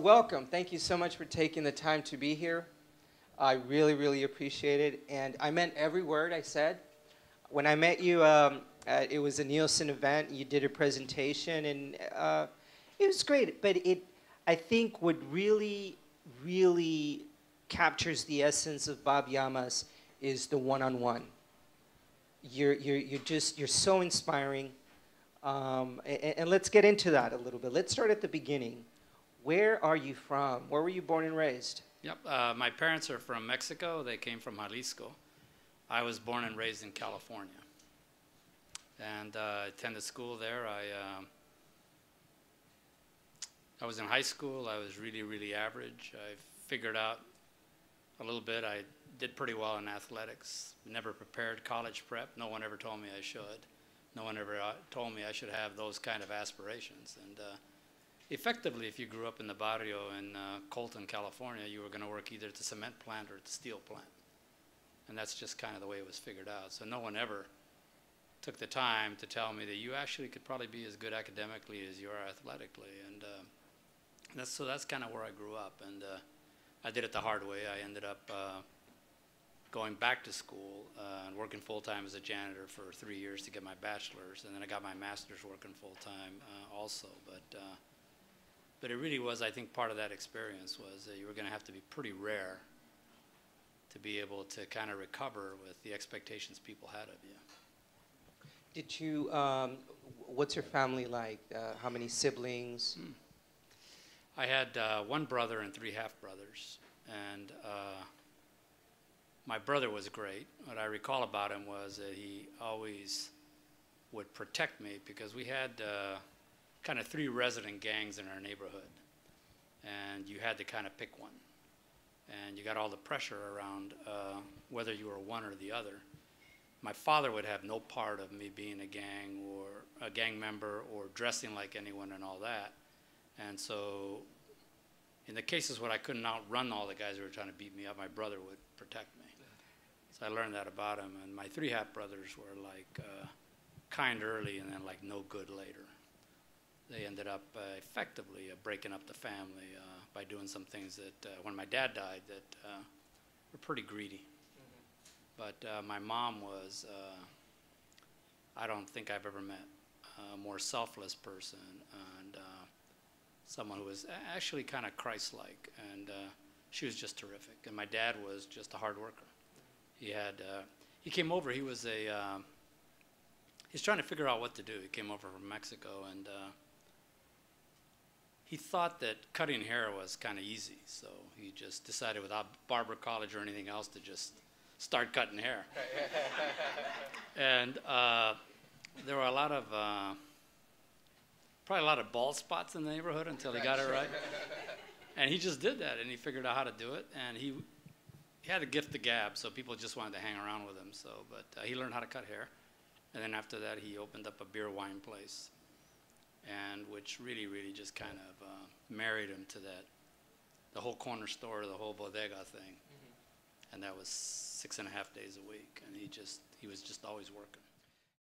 Welcome. Thank you so much for taking the time to be here. I really, really appreciate it. And I meant every word I said. When I met you, it was a Nielsen event. You did a presentation, and it was great. But I think, what really, really captures the essence of Bob Llamas is the one-on-one. You're so inspiring. And let's get into that a little bit. Let's start at the beginning. Where are you from? Where were you born and raised? Yep, my parents are from Mexico. They came from Jalisco. I was born and raised in California. And attended school there. I was in high school. I was really, really average. I figured out a little bit. I did pretty well in athletics. Never prepared college prep. No one ever told me I should. No one ever told me I should have those kind of aspirations. And effectively, if you grew up in the barrio in Colton, California, you were going to work either at the cement plant or at the steel plant. And that's just kind of the way it was figured out. So no one ever took the time to tell me that you actually could probably be as good academically as you are athletically. And so that's kind of where I grew up. And I did it the hard way. I ended up going back to school and working full-time as a janitor for 3 years to get my bachelor's. And then I got my master's working full-time also. But it really was, I think, part of that experience was that you were going to have to be pretty rare to be able to kind of recover with the expectations people had of you. Did you, what's your family like? How many siblings? I had one brother and 3 half-brothers. And my brother was great. What I recall about him was that he always would protect me because we had kind of 3 resident gangs in our neighborhood, and you had to kind of pick one, and you got all the pressure around whether you were one or the other. My father would have no part of me being a gang or a gang member or dressing like anyone and all that, and so in the cases where I couldn't outrun all the guys who were trying to beat me up, my brother would protect me. So I learned that about him, and my 3 half-brothers were like kind early and then like no good later. They ended up effectively breaking up the family by doing some things that, when my dad died, that were pretty greedy. But my mom was, I don't think I've ever met a more selfless person, and someone who was actually kind of Christ-like, and she was just terrific. And my dad was just a hard worker. He came over, he was he's trying to figure out what to do. He came over from Mexico, and he thought that cutting hair was kind of easy, so he just decided without barber college or anything else to just start cutting hair. And there were probably a lot of bald spots in the neighborhood until he got it right. And he just did that, and he figured out how to do it, and he had a gift of gab, so people just wanted to hang around with him. So, but he learned how to cut hair, and then after that he opened up a beer wine place, and which really, really just kind of married him to the whole corner store, the whole bodega thing. And that was 6.5 days a week, and he was just always working.